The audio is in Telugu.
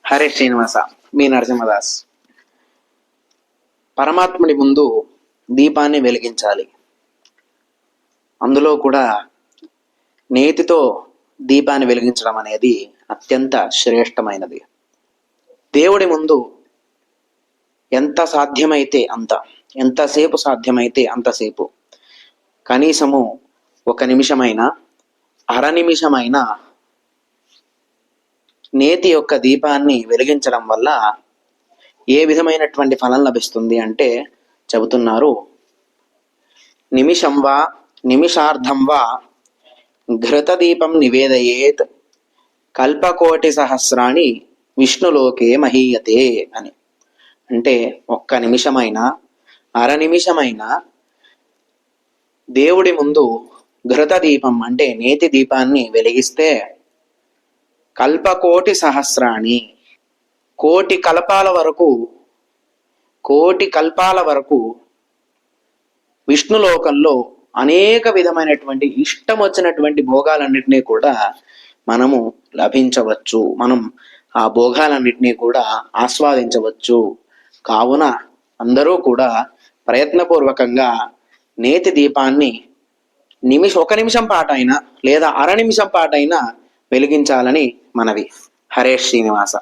హరే శ్రీనివాస. మీ నరసింహదాస్. పరమాత్ముడి ముందు దీపాన్ని వెలిగించాలి. అందులో కూడా నేతితో దీపాన్ని వెలిగించడం అనేది అత్యంత శ్రేష్టమైనది. దేవుడి ముందు ఎంత సాధ్యమైతే అంత, ఎంతసేపు సాధ్యమైతే అంతసేపు, కనీసము 1 నిమిషమైనా, అర నిమిషమైనా నేతి యొక్క దీపాన్ని వెలిగించడం వల్ల ఏ విధమైనటువంటి ఫలం లభిస్తుంది అంటే చెబుతున్నారు, నిమిషం వా నిమిషార్ధం వా ఘృతదీపం నివేదయేత్ కల్పకోటి సహస్రాణి విష్ణులోకే మహీయతే అని. అంటే 1 నిమిషమైనా, అర నిమిషమైనా దేవుడి ముందు ఘృత దీపం అంటే నేతి దీపాన్ని వెలిగిస్తే కల్పకోటి సహస్రాణి, కోటి కల్పాల వరకు విష్ణులోకంలో అనేక విధమైనటువంటి ఇష్టం వచ్చినటువంటి భోగాలన్నింటినీ కూడా మనము లభించవచ్చు. మనం ఆ భోగాలన్నింటినీ కూడా ఆస్వాదించవచ్చు. కావున అందరూ కూడా ప్రయత్నపూర్వకంగా నేతి దీపాన్ని 1 నిమిషం పాటైనా లేదా అర నిమిషం పాటైనా వెలిగించాలని మనవి. హరే శ్రీనివాస.